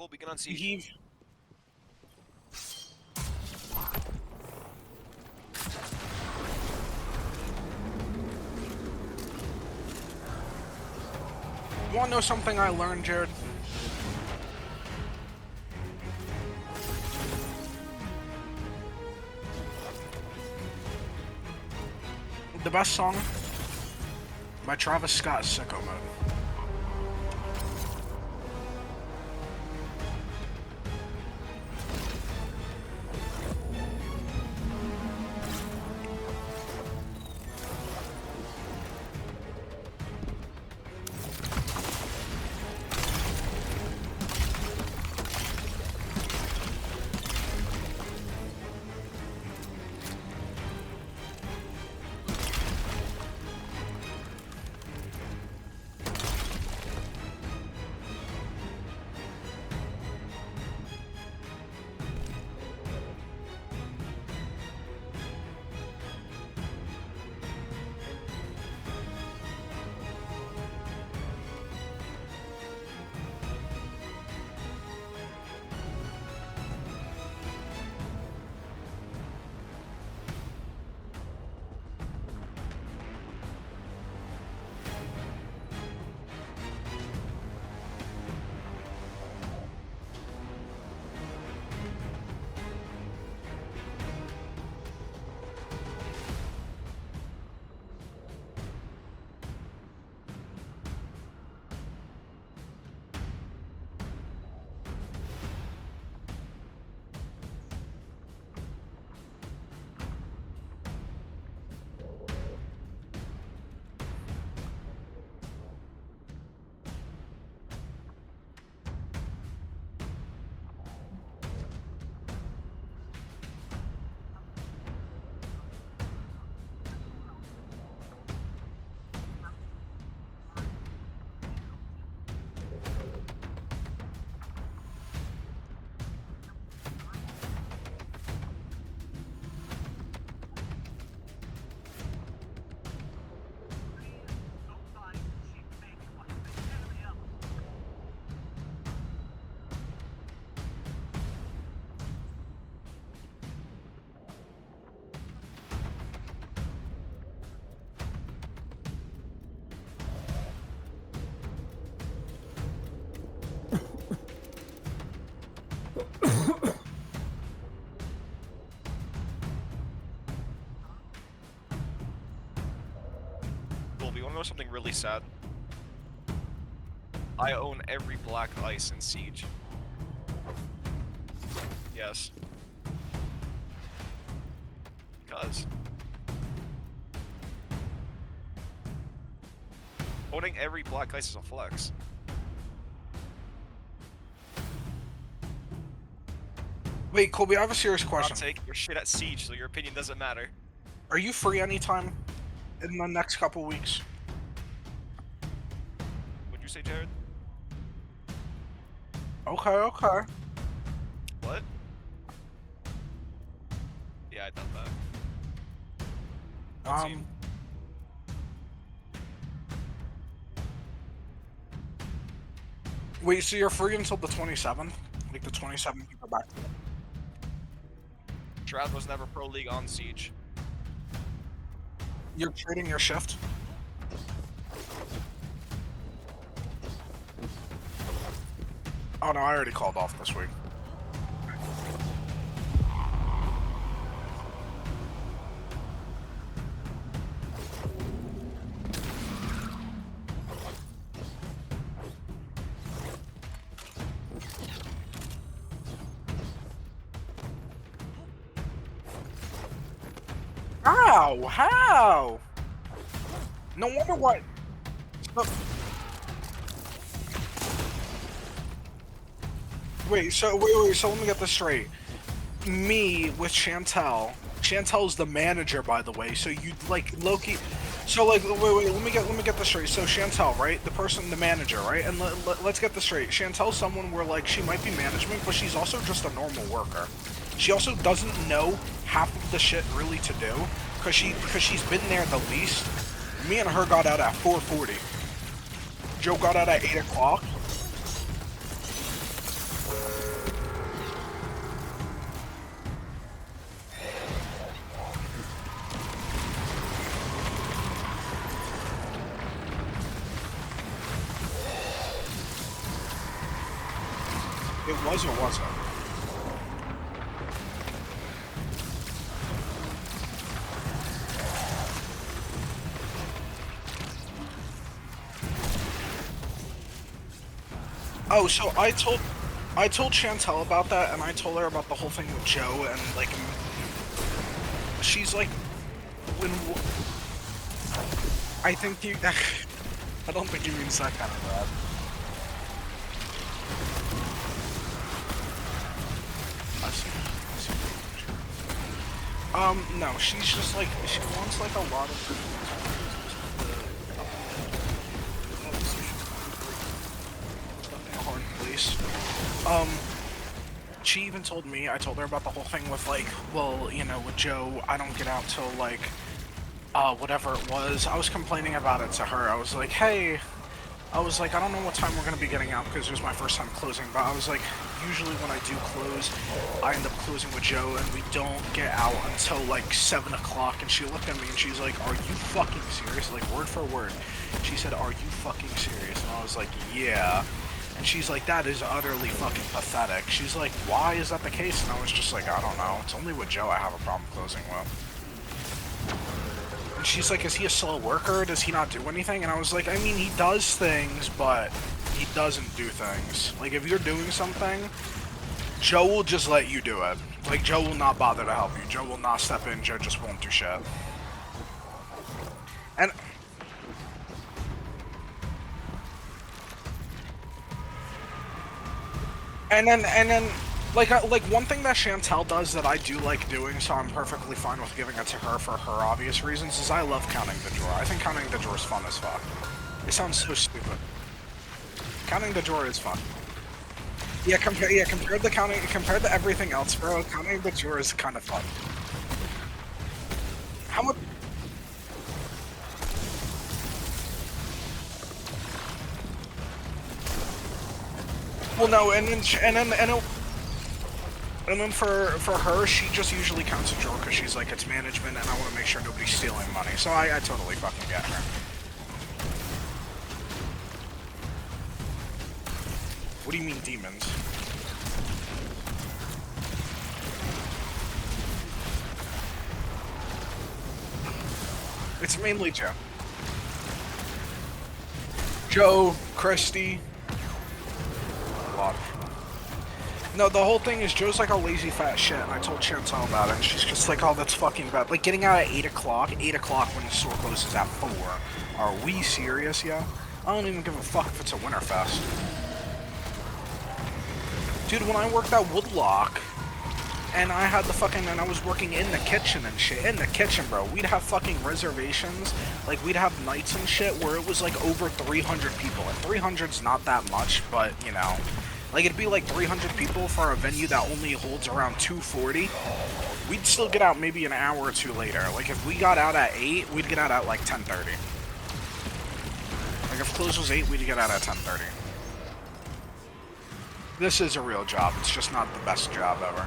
Cole, begin on siege. Heave. You wanna know something I learned, Jared? The best song by Travis Scott is Sicko Mode. Cole, you wanna know something really sad? I own every black ice in Siege. Yes. Because owning every black ice is a flex. Wait, Colby, I have a serious Not question. take your shit at Siege, so your opinion doesn't matter. Are you free anytime in the next couple weeks? What'd you say, Jared? Okay, okay. What? Yeah, I thought that. Let's see. Wait, so you're free until the 27th? Like the 27th, you go back. Trav was never pro league on Siege. You're trading your shift? Oh no, I already called off this week. How? How? No wonder why. Wait, so let me get this straight. Me with Chantel. Chantel's the manager, by the way. So you like Loki. So like, wait, let me get this straight. So Chantel, right? The person, the manager, right? And let's get this straight. Chantel's someone where like she might be management, but she's also just a normal worker. She also doesn't know half of the shit really to do, because she's been there the least. Me and her got out at 4:40. Joe got out at 8 o'clock. It was or wasn't? Oh, so I told Chantel about that, and I told her about the whole thing with Joe, and like, she's like, when I think you, I don't think he means that kind of bad. No, she's just like, she wants like a lot of a hard place. She even told me, I told her about the whole thing with like, well, you know, with Joe, I don't get out till like, whatever it was. I was complaining about it to her. I was like, hey, I was like, I don't know what time we're gonna be getting out because it was my first time closing, but I was like, usually when I do close, I end up closing with Joe and we don't get out until like 7 o'clock. And she looked at me and she's like, are you fucking serious? Like word for word. She said, are you fucking serious? And I was like, yeah. And she's like, that is utterly fucking pathetic. She's like, why is that the case? And I was just like, I don't know. It's only with Joe I have a problem closing with. And she's like, is he a slow worker? Does he not do anything? And I was like, I mean, he does things, but he doesn't do things. Like, if you're doing something, Joe will just let you do it. Like, Joe will not bother to help you. Joe will not step in. Joe just won't do shit. And then, like one thing that Chantel does that I do like doing, so I'm perfectly fine with giving it to her for her obvious reasons, is I love counting the drawer. I think counting the drawer is fun as fuck. It sounds so stupid. Counting the drawer is fun. Yeah, compared to everything else, bro, counting the drawer is kind of fun. How much? Well, no, and then for her, she just usually counts a drawer because she's like, it's management, and I want to make sure nobody's stealing money. So I totally fucking get her. What do you mean demons? It's mainly Joe. Joe, Christy. A lot. No, the whole thing is Joe's like a lazy fat shit, and I told Chantal about it, and she's just like, oh, that's fucking bad. Like, getting out at 8 o'clock when the store closes at 4. Are we serious, yo? I don't even give a fuck if it's a Winterfest. Dude, when I worked at Woodlock, and I had the fucking, and I was working in the kitchen and shit, in the kitchen, bro, we'd have fucking reservations, like, we'd have nights and shit where it was, like, over 300 people, and 300's not that much, but, you know, like, it'd be, like, 300 people for a venue that only holds around 240, we'd still get out maybe an hour or two later. Like, if we got out at 8, we'd get out at, like, 10:30. Like, if close was 8, we'd get out at 10:30. This is a real job, it's just not the best job ever.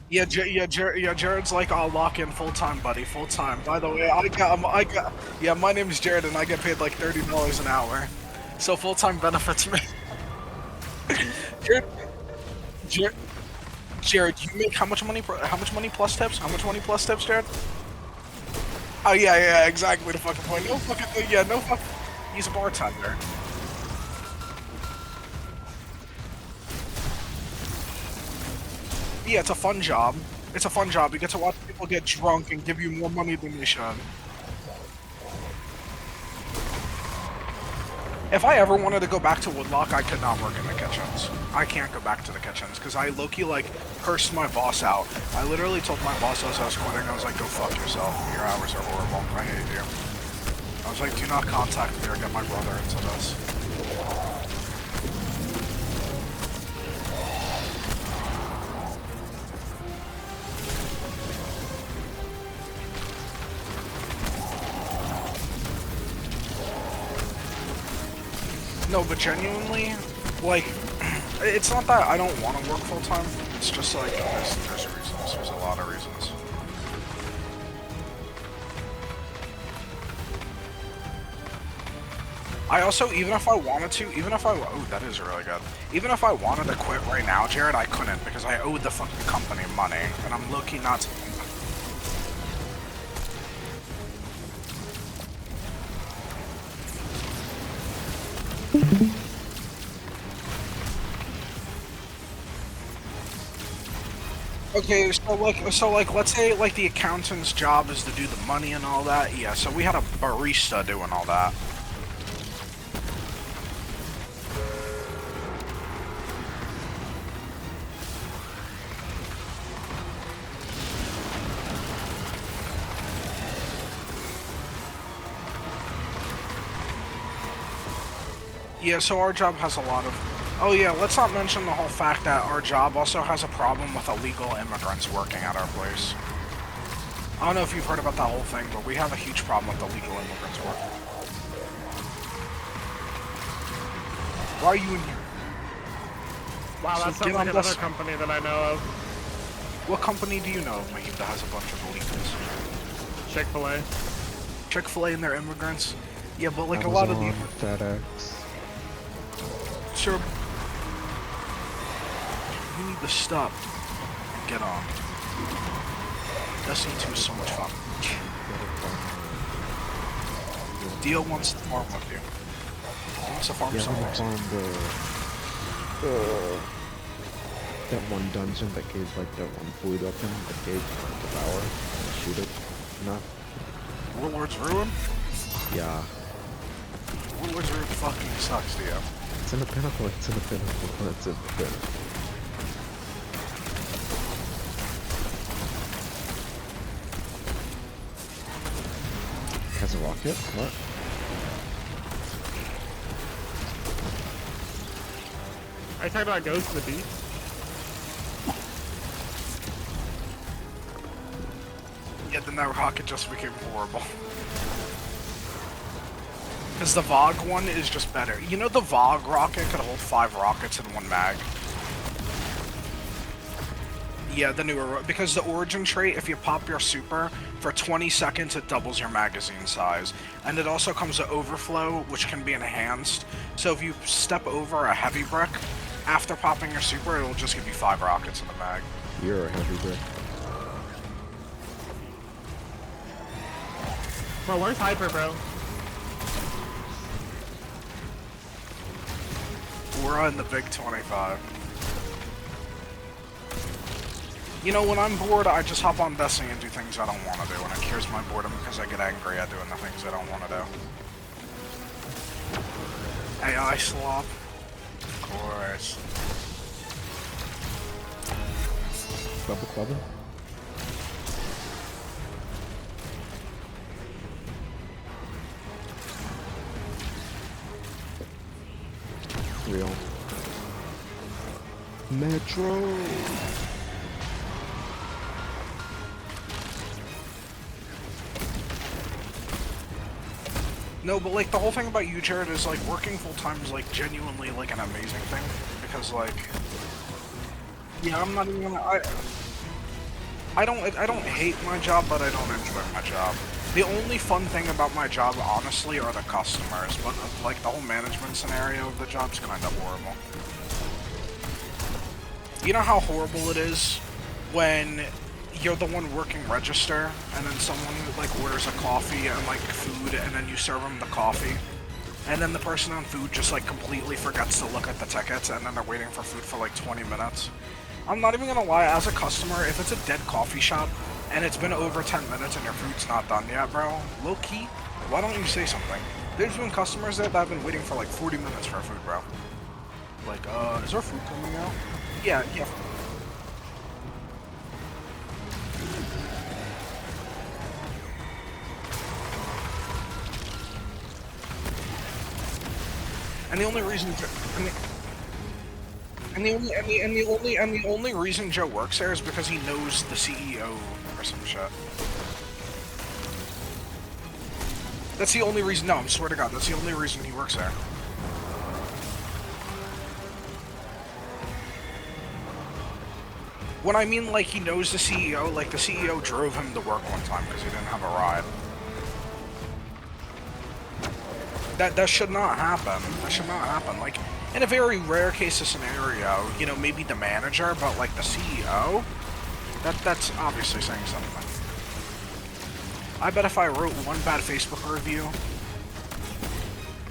Yeah, Jared's like, I'll lock in full-time, buddy, full-time. By the way, yeah, my name is Jared, and I get paid like $30 an hour. So full-time benefits me. Jared, you make how much money plus tips? How much money plus tips, Jared? Oh, yeah, exactly the fucking point. No fucking thing, yeah, no fucking... He's a bartender. Yeah, it's a fun job. It's a fun job. You get to watch people get drunk and give you more money than they should. If I ever wanted to go back to Woodlock, I could not work in the kitchens. I can't go back to the kitchens, because I low-key, like, cursed my boss out. I literally told my boss as I was quitting, I was like, go fuck yourself. Your hours are horrible. I hate you. I was like, do not contact me or get my brother into this. No, but genuinely, like, it's not that I don't want to work full-time, it's just like, there's reasons, there's a lot of reasons. I also, even if I wanted to, oh, that is really good. Even if I wanted to quit right now, Jared, I couldn't because I owed the fucking company money, and I'm low-key not. Okay, so like, let's say like the accountant's job is to do the money and all that. Yeah, so we had a barista doing all that. Yeah, so our job has a lot of... Oh yeah, let's not mention the whole fact that our job also has a problem with illegal immigrants working at our place. I don't know if you've heard about that whole thing, but we have a huge problem with illegal immigrants working. Why are you in here? Wow, So that sounds like get on another this- company that I know of. What company do you know of, Mahib, that has a bunch of illegals? Chick-fil-A. Chick-fil-A and their immigrants? Yeah, but like a lot of the... FedEx. Sir, you need to stop and get on. Destiny 2 is so much fun. Dio wants to farm with you. He wants to farm Yeah, so I much. found that one dungeon that gave like that one food weapon that gave devour and shoot it. Enough. Warlord's Ruin? Yeah. Warlord's Ruin fucking sucks, Dio. It's in the pinnacle, it's in the pinnacle, it's in the pinnacle. Has a rocket? What? Are you talking about Ghost of the Beast? Yeah, then that rocket just became horrible. Because the Vogue one is just better. You know the Vogue rocket could hold 5 rockets in one mag? Yeah, the newer, because the origin trait, if you pop your super, for 20 seconds it doubles your magazine size. And it also comes with overflow, which can be enhanced. So if you step over a heavy brick, after popping your super, it'll just give you 5 rockets in the mag. You're a heavy brick. Bro, where's Hyper, bro? We're on the big 25. You know, when I'm bored, I just hop on Destiny and do things I don't want to do, and it cures my boredom because I get angry at doing the things I don't want to do. AI slop. Of course. Bubble clubber? Real. Metro! No, but like the whole thing about you, Jared, is like working full time is like genuinely like an amazing thing because like, yeah, I'm not even gonna. I don't hate my job, but I don't enjoy my job. The only fun thing about my job, honestly, are the customers, but like the whole management scenario of the job's kind of horrible. You know how horrible it is when you're the one working register, and then someone like orders a coffee and like food, and then you serve them the coffee, and then the person on food just like completely forgets to look at the tickets, and then they're waiting for food for like 20 minutes. I'm not even gonna lie, as a customer, if it's a dead coffee shop, and it's been over 10 minutes and your food's not done yet, bro, low-key, why don't you say something? There's been customers there that have been waiting for like 40 minutes for food, bro. Like, is our food coming out? Yeah. And the only reason, the only reason Joe works there is because he knows the CEO or some shit. That's the only reason. No, I swear to God, that's the only reason he works there. When I mean like he knows the CEO, like the CEO drove him to work one time because he didn't have a ride. that should not happen. That should not happen. Like, in a very rare case of scenario, you know, maybe the manager, but like the CEO, that's obviously saying something. I bet if I wrote one bad Facebook review,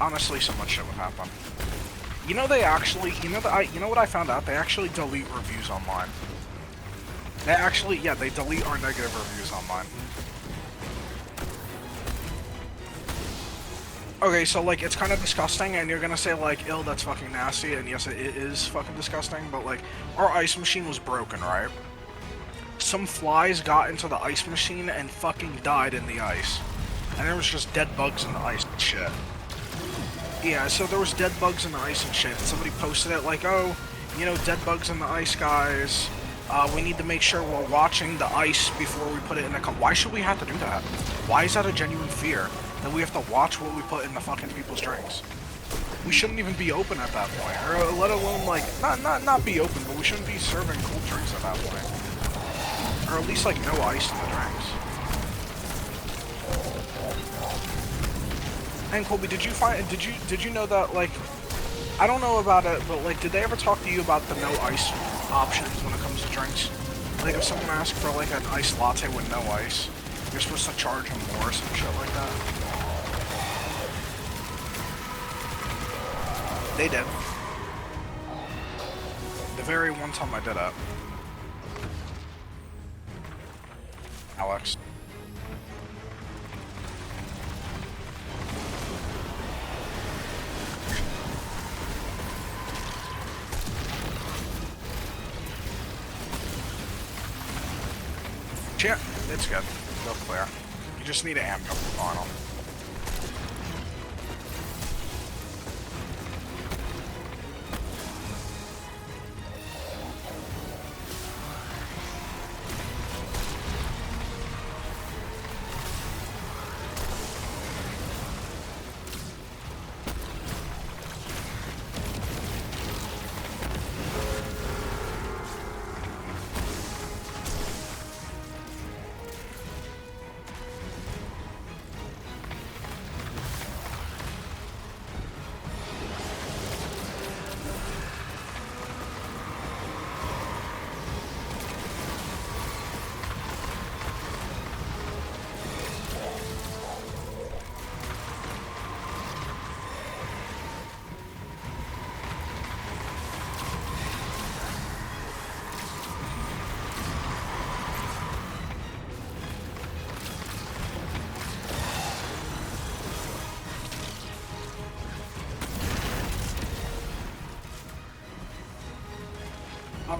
honestly, so much shit would happen. You know, they actually, you know what I found out? They actually delete reviews online. They actually, yeah, they delete our negative reviews online. Okay, so like, it's kind of disgusting, and you're gonna say like, ew, that's fucking nasty, and yes, it is fucking disgusting, but like, our ice machine was broken, right? Some flies got into the ice machine and fucking died in the ice. And there was just dead bugs in the ice and shit. Yeah, so there was dead bugs in the ice and shit, and somebody posted it like, oh, you know, dead bugs in the ice, guys. We need to make sure we're watching the ice before we put it in the cup. Why should we have to do that? Why is that a genuine fear? That we have to watch what we put in the fucking people's drinks? We shouldn't even be open at that point, or let alone like, not be open, but we shouldn't be serving cold drinks at that point. Or at least, like, no ice in the drinks. And Colby, did you know that, like, I don't know about it, but, like, did they ever talk to you about the no ice options when it comes to drinks? Like, if someone asks for, like, an iced latte with no ice, you're supposed to charge them more or some shit like that? They did. The very one time I did it. Alex. Yeah, it's good. Go clear. You just need to amp up the final.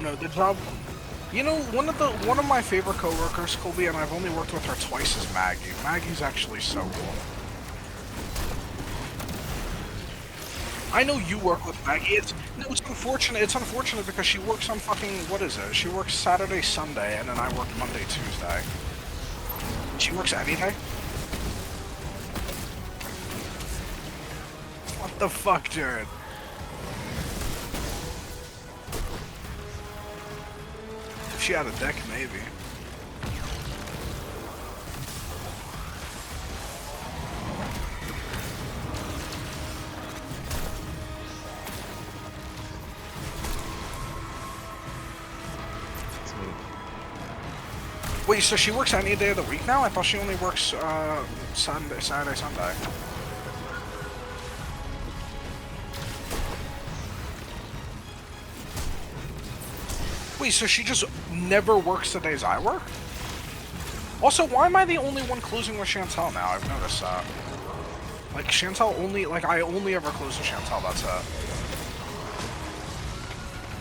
No, the job. You know, one of my favorite coworkers, Colby, and I've only worked with her twice, is Maggie. Maggie's actually so cool. I know you work with Maggie. It's unfortunate. It's unfortunate because she works on fucking, what is it? She works Saturday, Sunday, and then I work Monday, Tuesday. She works any day. What the fuck, Jared? If she had a deck, maybe. Wait, so she works any day of the week now? I thought she only works Saturday, Sunday. Wait, so she just never works the days I work? Also, why am I the only one closing with Chantel now? I've noticed that. Like, Chantel only, like, I only ever close with Chantel, that's it.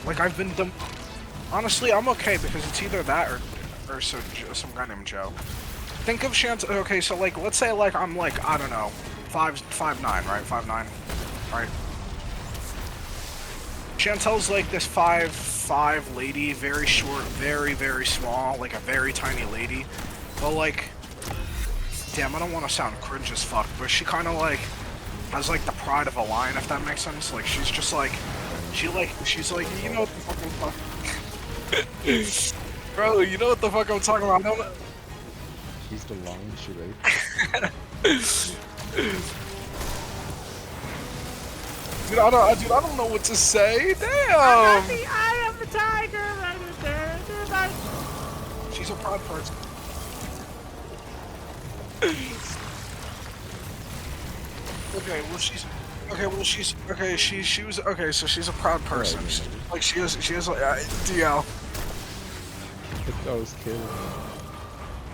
Like, I've been honestly, I'm okay, because it's either that or some guy named Joe. Think of Chantel, okay, so, like, let's say, like, I'm, like, I don't know, 5'9", right? 5'9", right? Chantel's, like, this 5'5" lady, very short, very, very small, like a very tiny lady. But, like, damn, I don't want to sound cringe as fuck, but she kind of, like, has, like, the pride of a lion, if that makes sense. Like, she's just, like, she's like, you know what the fuck I'm talking Bro, you know what the fuck I'm talking about? I don't know. She's the lion, she Dude, I don't know what to say. I Damn. got the eye of the tiger right in there. Dude, She's a proud person. Okay, well she's she was okay. So she's a proud person. Like she has like DL. It's those kids.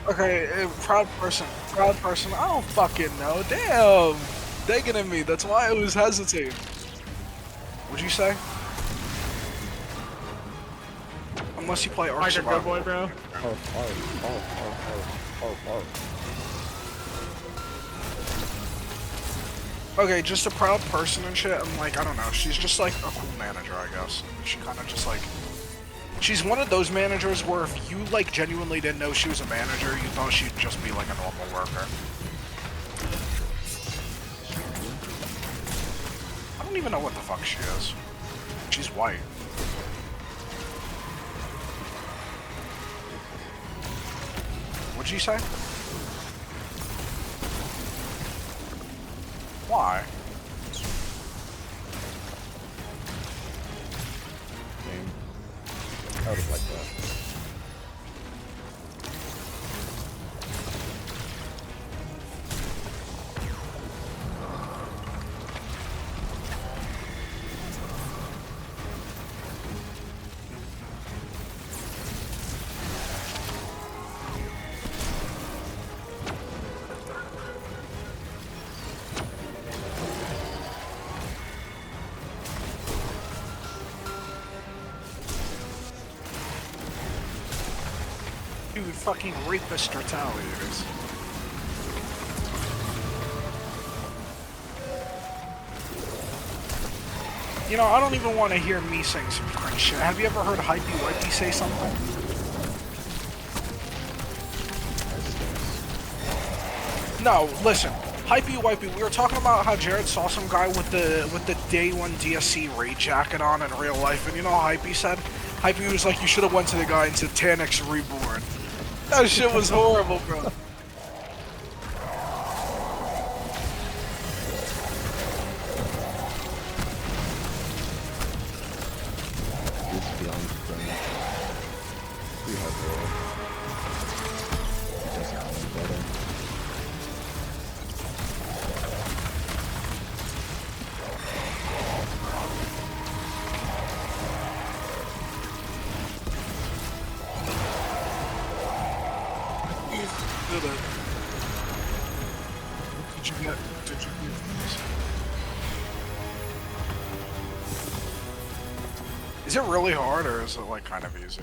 Okay, proud person. I don't fucking know. Damn, digging at me. That's why I was hesitating. What'd you say? Unless you play Ark tiger, good Survival. boy, bro. Okay, just a proud person and shit. I'm like, I don't know. She's just like a cool manager, I guess. She kind of just like. She's one of those managers where if you like genuinely didn't know she was a manager, you thought she'd just be like a normal worker. I don't even know what the fuck she is. She's white. What'd you say? Why? I would have liked that. Dude, fucking rapist retaliators. You know, I don't even want to hear me sing some cringe shit. Have you ever heard Hypey Wipey say something? No, listen. Hypey Wipey, we were talking about how Jared saw some guy with the day one DSC raid jacket on in real life, and you know how Hypey said? Hypey was like, you should have went to the guy and said Tanix Reborn. That shit was horrible, bro. It's beyond friends. We have war. It doesn't know better. Did you get this? Is it really hard or is it like kind of easy?